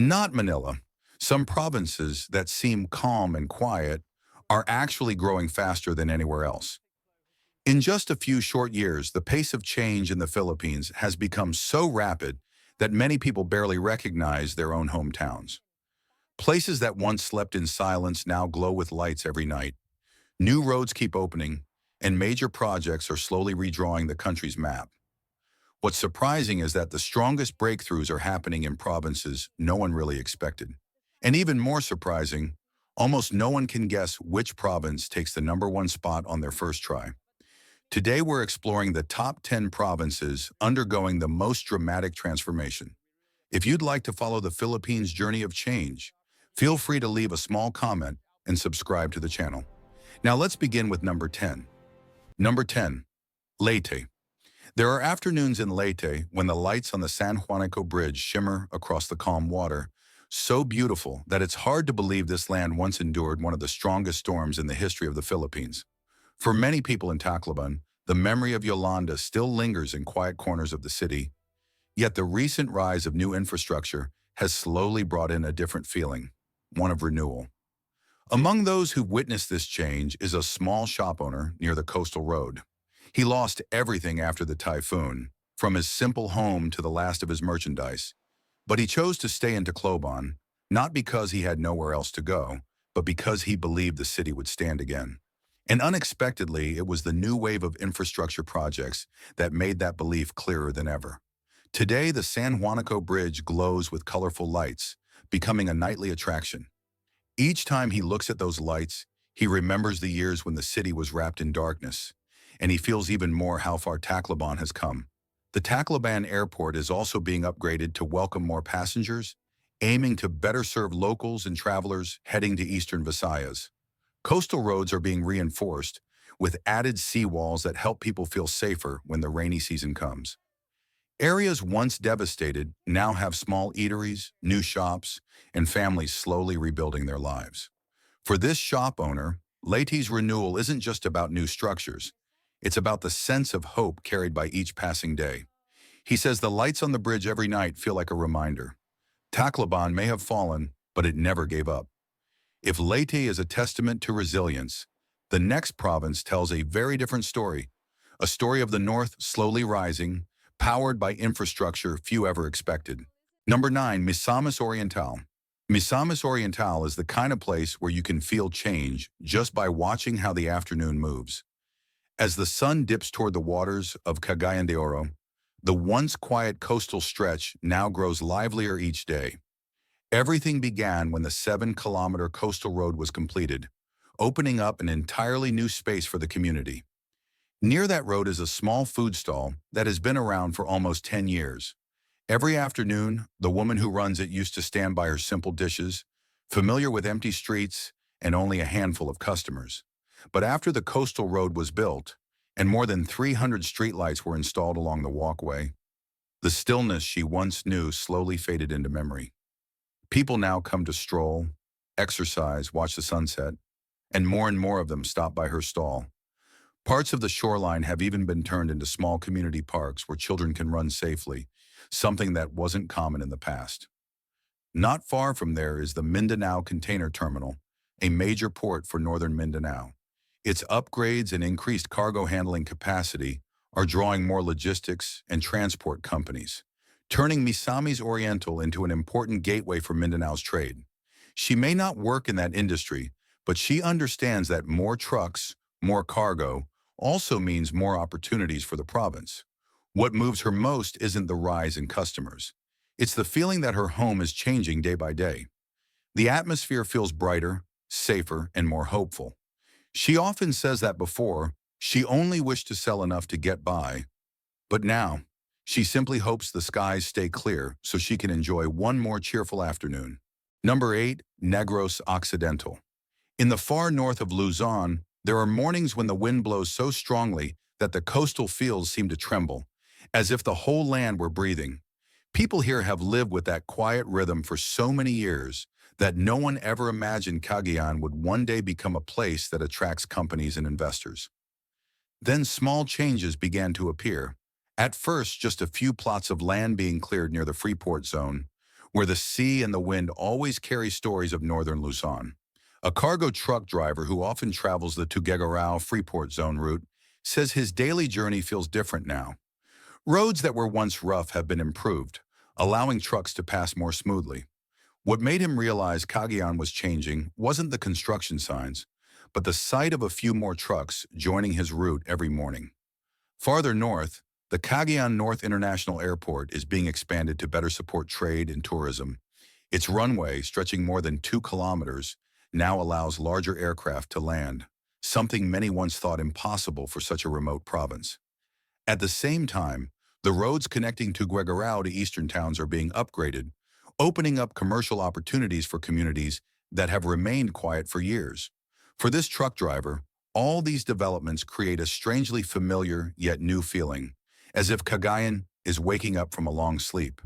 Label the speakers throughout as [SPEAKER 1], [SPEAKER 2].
[SPEAKER 1] Not Manila. Some provinces that seem calm and quiet are actually growing faster than anywhere else. In just a few short years, the pace of change in the Philippines has become so rapid that many people barely recognize their own hometowns. Places that once slept in silence now glow with lights every night. New roads keep opening, and major projects are slowly redrawing the country's map. What's surprising is that the strongest breakthroughs are happening in provinces no one really expected. And even more surprising, almost no one can guess which province takes the #1 spot on their first try. Today we're exploring the top 10 provinces undergoing the most dramatic transformation. If you'd like to follow the Philippines' journey of change, feel free to leave a small comment and subscribe to the channel. Now let's begin with number 10. Number 10. Leyte. There are afternoons in Leyte when the lights on the San Juanico Bridge shimmer across the calm water, so beautiful that it's hard to believe this land once endured one of the strongest storms in the history of the Philippines. For many people in Tacloban, the memory of Yolanda still lingers in quiet corners of the city, yet the recent rise of new infrastructure has slowly brought in a different feeling, one of renewal. Among those who've witnessed this change is a small shop owner near the coastal road. He lost everything after the typhoon, from his simple home to the last of his merchandise. But he chose to stay in Tacloban, not because he had nowhere else to go, but because he believed the city would stand again. And unexpectedly, it was the new wave of infrastructure projects that made that belief clearer than ever. Today, the San Juanico Bridge glows with colorful lights, becoming a nightly attraction. Each time he looks at those lights, he remembers the years when the city was wrapped in darkness, and he feels even more how far Tacloban has come. The Tacloban airport is also being upgraded to welcome more passengers, aiming to better serve locals and travelers heading to eastern Visayas. Coastal roads are being reinforced, with added seawalls that help people feel safer when the rainy season comes. Areas once devastated now have small eateries, new shops, and families slowly rebuilding their lives. For this shop owner, Leyte's renewal isn't just about new structures. It's about the sense of hope carried by each passing day. He says the lights on the bridge every night feel like a reminder. Tacloban may have fallen, but it never gave up. If Leyte is a testament to resilience, the next province tells a very different story. A story of the North slowly rising, powered by infrastructure few ever expected. Number 9. Misamis Oriental. Misamis Oriental is the kind of place where you can feel change just by watching how the afternoon moves. As the sun dips toward the waters of Cagayan de Oro, the once quiet coastal stretch now grows livelier each day. Everything began when the 7-kilometer coastal road was completed, opening up an entirely new space for the community. Near that road is a small food stall that has been around for almost 10 years. Every afternoon, the woman who runs it used to stand by her simple dishes, familiar with empty streets and only a handful of customers. But after the coastal road was built, and more than 300 streetlights were installed along the walkway, the stillness she once knew slowly faded into memory. People now come to stroll, exercise, watch the sunset, and more of them stop by her stall. Parts of the shoreline have even been turned into small community parks where children can run safely, something that wasn't common in the past. Not far from there is the Mindanao Container Terminal, a major port for northern Mindanao. Its upgrades and increased cargo handling capacity are drawing more logistics and transport companies, turning Misamis Oriental into an important gateway for Mindanao's trade. She may not work in that industry, but she understands that more trucks, more cargo, also means more opportunities for the province. What moves her most isn't the rise in customers. It's the feeling that her home is changing day by day. The atmosphere feels brighter, safer, and more hopeful. She often says that before, she only wished to sell enough to get by, but now, she simply hopes the skies stay clear so she can enjoy one more cheerful afternoon. Number 8. Negros Occidental. In the far north of Luzon, there are mornings when the wind blows so strongly that the coastal fields seem to tremble, as if the whole land were breathing. People here have lived with that quiet rhythm for so many years that no one ever imagined Cagayan would one day become a place that attracts companies and investors. Then small changes began to appear. At first, just a few plots of land being cleared near the Freeport zone, where the sea and the wind always carry stories of northern Luzon. A cargo truck driver who often travels the Tuguegarao-Freeport zone route says his daily journey feels different now. Roads that were once rough have been improved, allowing trucks to pass more smoothly. What made him realize Cagayan was changing wasn't the construction signs, but the sight of a few more trucks joining his route every morning. Farther north, the Cagayan North International Airport is being expanded to better support trade and tourism. Its runway, stretching more than 2 kilometers, now allows larger aircraft to land, something many once thought impossible for such a remote province. At the same time, the roads connecting Tuguegarao to eastern towns are being upgraded, opening up commercial opportunities for communities that have remained quiet for years. For this truck driver, all these developments create a strangely familiar yet new feeling, as if Cagayan is waking up from a long sleep.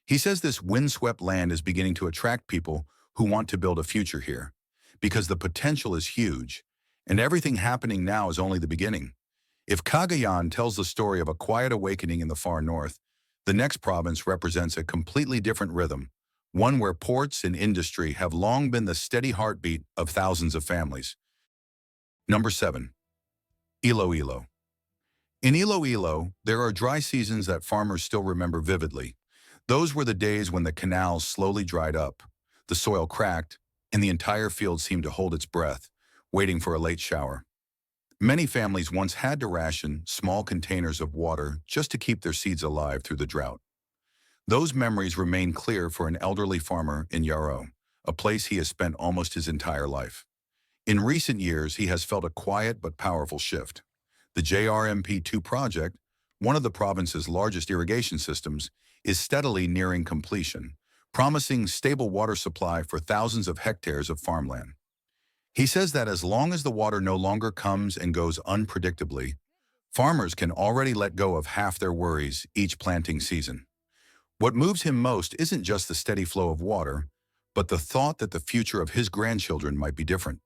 [SPEAKER 1] He says this windswept land is beginning to attract people who want to build a future here, because the potential is huge, and everything happening now is only the beginning. If Cagayan tells the story of a quiet awakening in the far north, the next province represents a completely different rhythm, one where ports and industry have long been the steady heartbeat of thousands of families. Number 7. Iloilo. In Iloilo, there are dry seasons that farmers still remember vividly. Those were the days when the canals slowly dried up, the soil cracked, and the entire field seemed to hold its breath, waiting for a late shower. Many families once had to ration small containers of water just to keep their seeds alive through the drought. Those memories remain clear for an elderly farmer in Yarrow, a place he has spent almost his entire life. In recent years, he has felt a quiet but powerful shift. The JRMP2 project, one of the province's largest irrigation systems, is steadily nearing completion, promising stable water supply for thousands of hectares of farmland. He says that as long as the water no longer comes and goes unpredictably, farmers can already let go of half their worries each planting season. What moves him most isn't just the steady flow of water, but the thought that the future of his grandchildren might be different.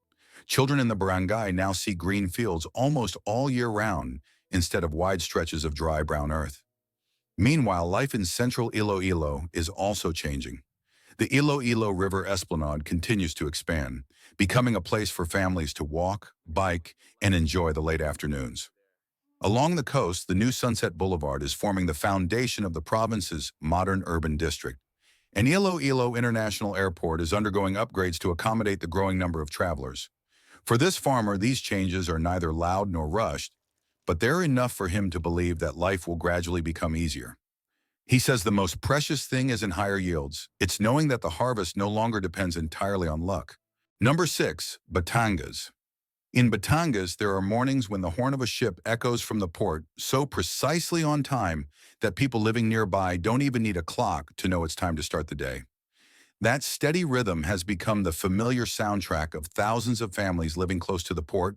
[SPEAKER 1] Children in the barangay now see green fields almost all year round instead of wide stretches of dry brown earth. Meanwhile, life in central Iloilo is also changing. The Iloilo River Esplanade continues to expand, becoming a place for families to walk, bike, and enjoy the late afternoons. Along the coast, the new Sunset Boulevard is forming the foundation of the province's modern urban district. And Iloilo International Airport is undergoing upgrades to accommodate the growing number of travelers. For this farmer, these changes are neither loud nor rushed, but they're enough for him to believe that life will gradually become easier. He says the most precious thing isn't higher yields. It's knowing that the harvest no longer depends entirely on luck. Number 6, Batangas. In Batangas, there are mornings when the horn of a ship echoes from the port so precisely on time that people living nearby don't even need a clock to know it's time to start the day. That steady rhythm has become the familiar soundtrack of thousands of families living close to the port,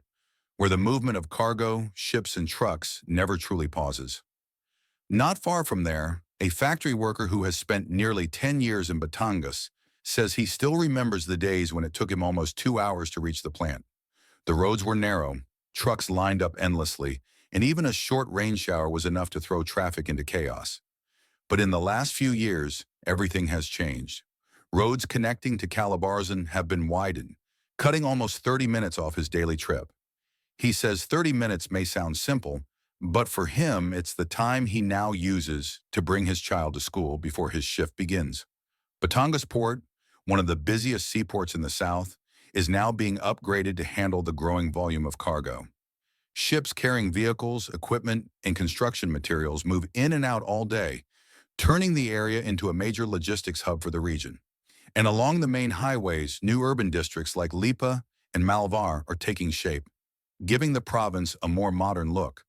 [SPEAKER 1] where the movement of cargo, ships, and trucks never truly pauses. Not far from there, a factory worker who has spent nearly 10 years in Batangas says he still remembers the days when it took him almost 2 hours to reach the plant. The roads were narrow, trucks lined up endlessly, and even a short rain shower was enough to throw traffic into chaos. But in the last few years, everything has changed. Roads connecting to Calabarzon have been widened, cutting almost 30 minutes off his daily trip. He says 30 minutes may sound simple, but for him, it's the time he now uses to bring his child to school before his shift begins. Batangas Port, one of the busiest seaports in the south, is now being upgraded to handle the growing volume of cargo. Ships carrying vehicles, equipment, and construction materials move in and out all day, turning the area into a major logistics hub for the region. And along the main highways, new urban districts like Lipa and Malvar are taking shape, giving the province a more modern look.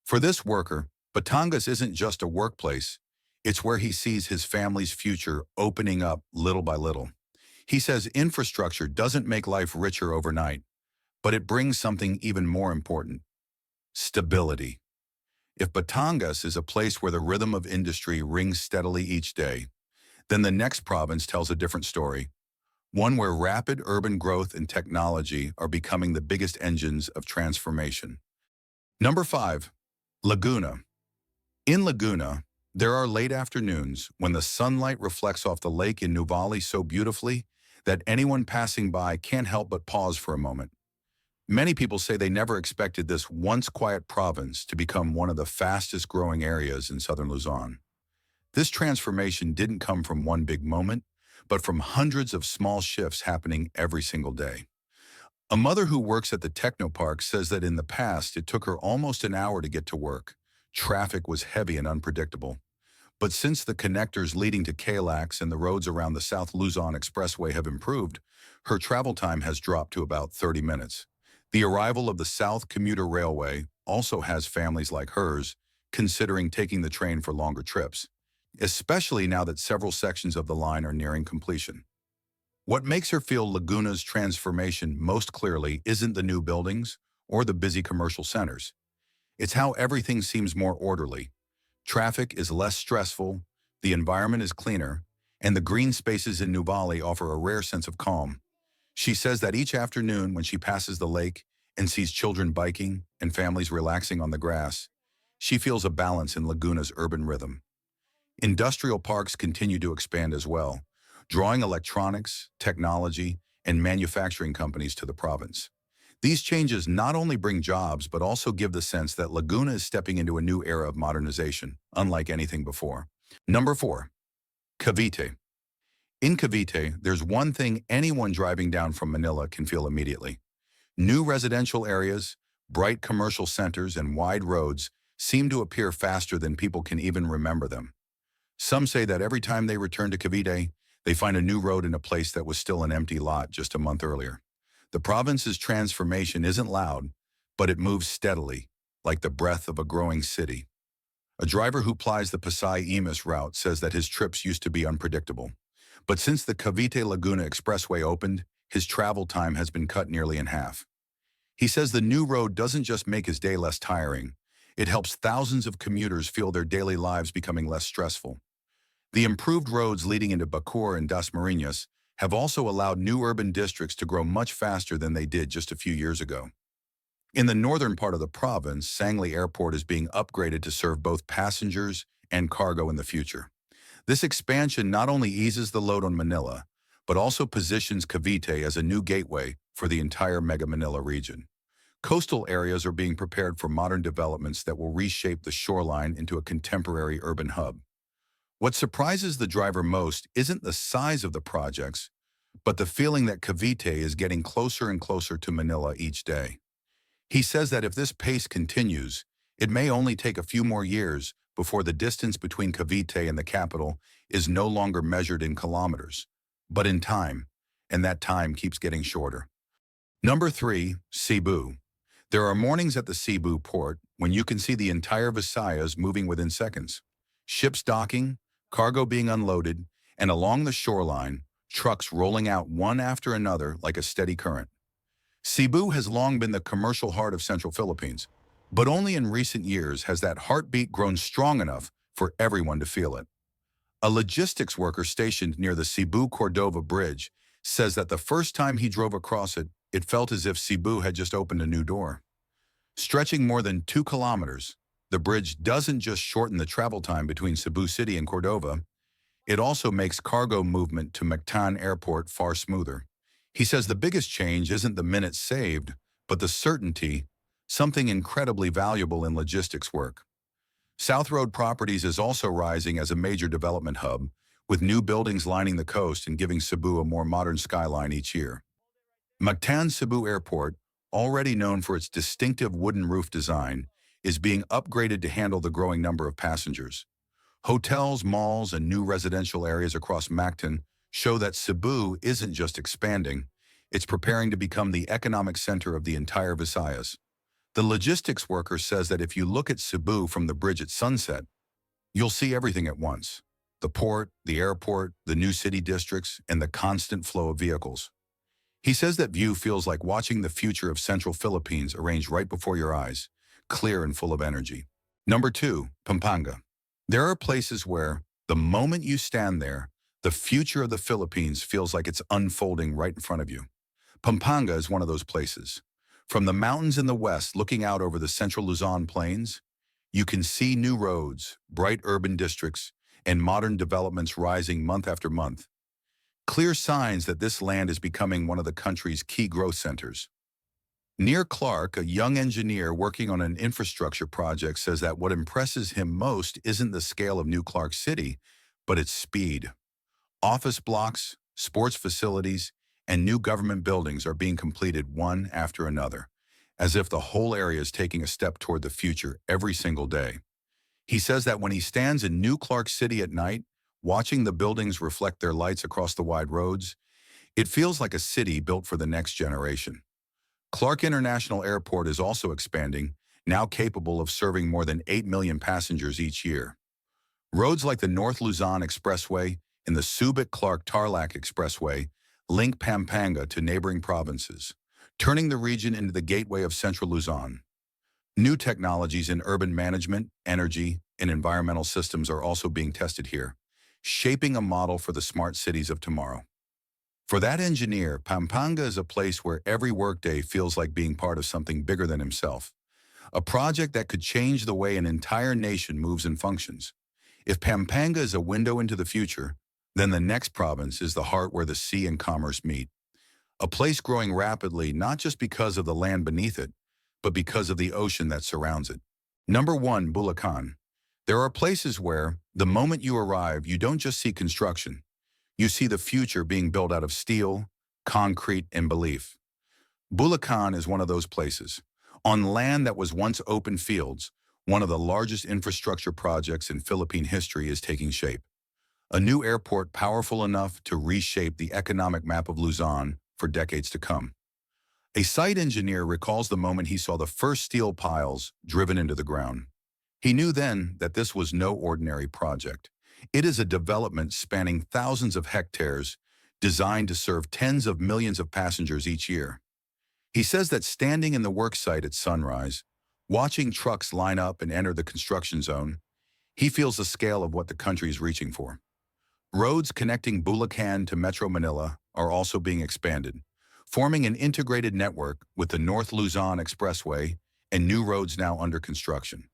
[SPEAKER 1] For this worker, Batangas isn't just a workplace, it's where he sees his family's future opening up little by little. He says infrastructure doesn't make life richer overnight, but it brings something even more important: stability. If Batangas is a place where the rhythm of industry rings steadily each day, then the next province tells a different story, one where rapid urban growth and technology are becoming the biggest engines of transformation. Number 5, Laguna. In Laguna, There are late afternoons when the sunlight reflects off the lake in Nuvali so beautifully that anyone passing by can't help but pause for a moment. Many people say they never expected this once quiet province to become one of the fastest growing areas in southern Luzon. This transformation didn't come from one big moment, but from hundreds of small shifts happening every single day. A mother who works at the technopark says that in the past it took her almost an hour to get to work. Traffic was heavy and unpredictable. But since the connectors leading to Calax and the roads around the South Luzon Expressway have improved, her travel time has dropped to about 30 minutes. The arrival of the South Commuter Railway also has families like hers considering taking the train for longer trips, especially now that several sections of the line are nearing completion. What makes her feel Laguna's transformation most clearly isn't the new buildings or the busy commercial centers. It's how everything seems more orderly. Traffic is less stressful, the environment is cleaner, and the green spaces in Nuvali offer a rare sense of calm. She says that each afternoon when she passes the lake and sees children biking and families relaxing on the grass, she feels a balance in Laguna's urban rhythm. Industrial parks continue to expand as well, drawing electronics, technology, and manufacturing companies to the province. These changes not only bring jobs, but also give the sense that Laguna is stepping into a new era of modernization, unlike anything before. Number 4. Cavite. In Cavite, there's one thing anyone driving down from Manila can feel immediately. New residential areas, bright commercial centers, and wide roads seem to appear faster than people can even remember them. Some say that every time they return to Cavite, they find a new road in a place that was still an empty lot just a month earlier. The province's transformation isn't loud, but it moves steadily, like the breath of a growing city. A driver who plies the Pasay-Imus route says that his trips used to be unpredictable. But since the Cavite-Laguna Expressway opened, his travel time has been cut nearly in half. He says the new road doesn't just make his day less tiring, it helps thousands of commuters feel their daily lives becoming less stressful. The improved roads leading into Bacoor and Dasmariñas have also allowed new urban districts to grow much faster than they did just a few years ago. In the northern part of the province, Sangli Airport is being upgraded to serve both passengers and cargo in the future. This expansion not only eases the load on Manila, but also positions Cavite as a new gateway for the entire Mega Manila region. Coastal areas are being prepared for modern developments that will reshape the shoreline into a contemporary urban hub. What surprises the driver most isn't the size of the projects, but the feeling that Cavite is getting closer and closer to Manila each day. He says that if this pace continues, it may only take a few more years before the distance between Cavite and the capital is no longer measured in kilometers, but in time, and that time keeps getting shorter. Number 3, Cebu. There are mornings at the Cebu port when you can see the entire Visayas moving within seconds. Ships docking, cargo being unloaded, and along the shoreline, trucks rolling out one after another like a steady current. Cebu has long been the commercial heart of Central Philippines, but only in recent years has that heartbeat grown strong enough for everyone to feel it. A logistics worker stationed near the Cebu-Cordova Bridge says that the first time he drove across it, it felt as if Cebu had just opened a new door. Stretching more than 2 kilometers, the bridge doesn't just shorten the travel time between Cebu City and Cordova, it also makes cargo movement to Mactan Airport far smoother. He says the biggest change isn't the minutes saved, but the certainty, something incredibly valuable in logistics work. South Road Properties is also rising as a major development hub, with new buildings lining the coast and giving Cebu a more modern skyline each year. Mactan Cebu Airport, already known for its distinctive wooden roof design, is being upgraded to handle the growing number of passengers. Hotels, malls, and new residential areas across Mactan show that Cebu isn't just expanding, it's preparing to become the economic center of the entire Visayas. The logistics worker says that if you look at Cebu from the bridge at sunset, you'll see everything at once. The port, the airport, the new city districts, and the constant flow of vehicles. He says that view feels like watching the future of Central Philippines arranged right before your eyes, clear and full of energy. Number 2, Pampanga. There are places where, the moment you stand there, the future of the Philippines feels like it's unfolding right in front of you. Pampanga is one of those places. From the mountains in the west looking out over the central Luzon plains, You can see new roads, bright urban districts, and modern developments rising month after month. Clear signs that this land is becoming one of the country's key growth centers. Near Clark, a young engineer working on an infrastructure project says that what impresses him most isn't the scale of New Clark City, but its speed. Office blocks, sports facilities, and new government buildings are being completed one after another, as if the whole area is taking a step toward the future every single day. He says that when he stands in New Clark City at night, watching the buildings reflect their lights across the wide roads, it feels like a city built for the next generation. Clark International Airport is also expanding, now capable of serving more than 8 million passengers each year. Roads like the North Luzon Expressway and the Subic-Clark-Tarlac Expressway link Pampanga to neighboring provinces, turning the region into the gateway of central Luzon. New technologies in urban management, energy, and environmental systems are also being tested here, shaping a model for the smart cities of tomorrow. For that engineer, Pampanga is a place where every workday feels like being part of something bigger than himself, a project that could change the way an entire nation moves and functions. If Pampanga is a window into the future, then the next province is the heart where the sea and commerce meet, a place growing rapidly not just because of the land beneath it, but because of the ocean that surrounds it. Number 1, Bulacan. There are places where, the moment you arrive, you don't just see construction. You see the future being built out of steel, concrete, and belief. Bulacan is one of those places. On land that was once open fields, one of the largest infrastructure projects in Philippine history is taking shape. A new airport powerful enough to reshape the economic map of Luzon for decades to come. A site engineer recalls the moment he saw the first steel piles driven into the ground. He knew then that this was no ordinary project. It is a development spanning thousands of hectares, designed to serve tens of millions of passengers each year. He says that standing in the work site at sunrise, watching trucks line up and enter the construction zone, he feels the scale of what the country is reaching for. Roads connecting Bulacan to Metro Manila are also being expanded, forming an integrated network with the North Luzon Expressway and new roads now under construction.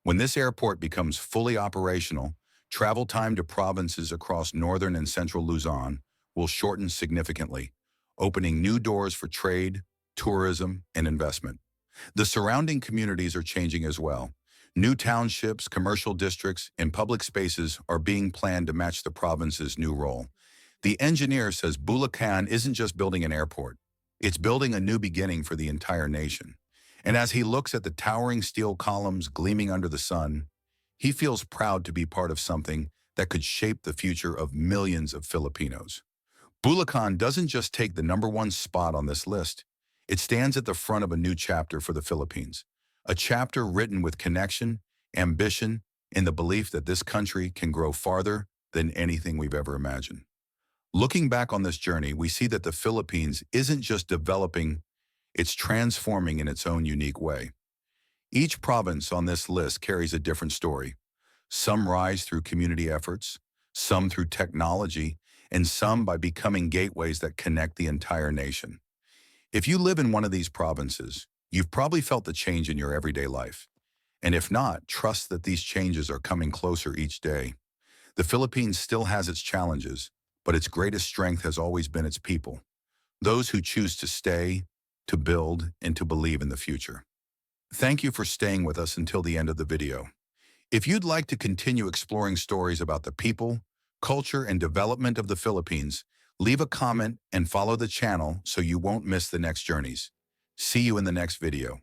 [SPEAKER 1] When this airport becomes fully operational, travel time to provinces across northern and central Luzon will shorten significantly, opening new doors for trade, tourism, and investment. The surrounding communities are changing as well. New townships, commercial districts, and public spaces are being planned to match the province's new role. The engineer says Bulacan isn't just building an airport, it's building a new beginning for the entire nation. And as he looks at the towering steel columns gleaming under the sun, he feels proud to be part of something that could shape the future of millions of Filipinos. Bulacan doesn't just take the number 1 spot on this list. It stands at the front of a new chapter for the Philippines, a chapter written with connection, ambition, and the belief that this country can grow farther than anything we've ever imagined. Looking back on this journey, we see that the Philippines isn't just developing, it's transforming in its own unique way. Each province on this list carries a different story. Some rise through community efforts, some through technology, and some by becoming gateways that connect the entire nation. If you live in one of these provinces, you've probably felt the change in your everyday life. And if not, trust that these changes are coming closer each day. The Philippines still has its challenges, but its greatest strength has always been its people, those who choose to stay, to build, and to believe in the future. Thank you for staying with us until the end of the video. If you'd like to continue exploring stories about the people, culture, and development of the Philippines, leave a comment and follow the channel so you won't miss the next journeys. See you in the next video.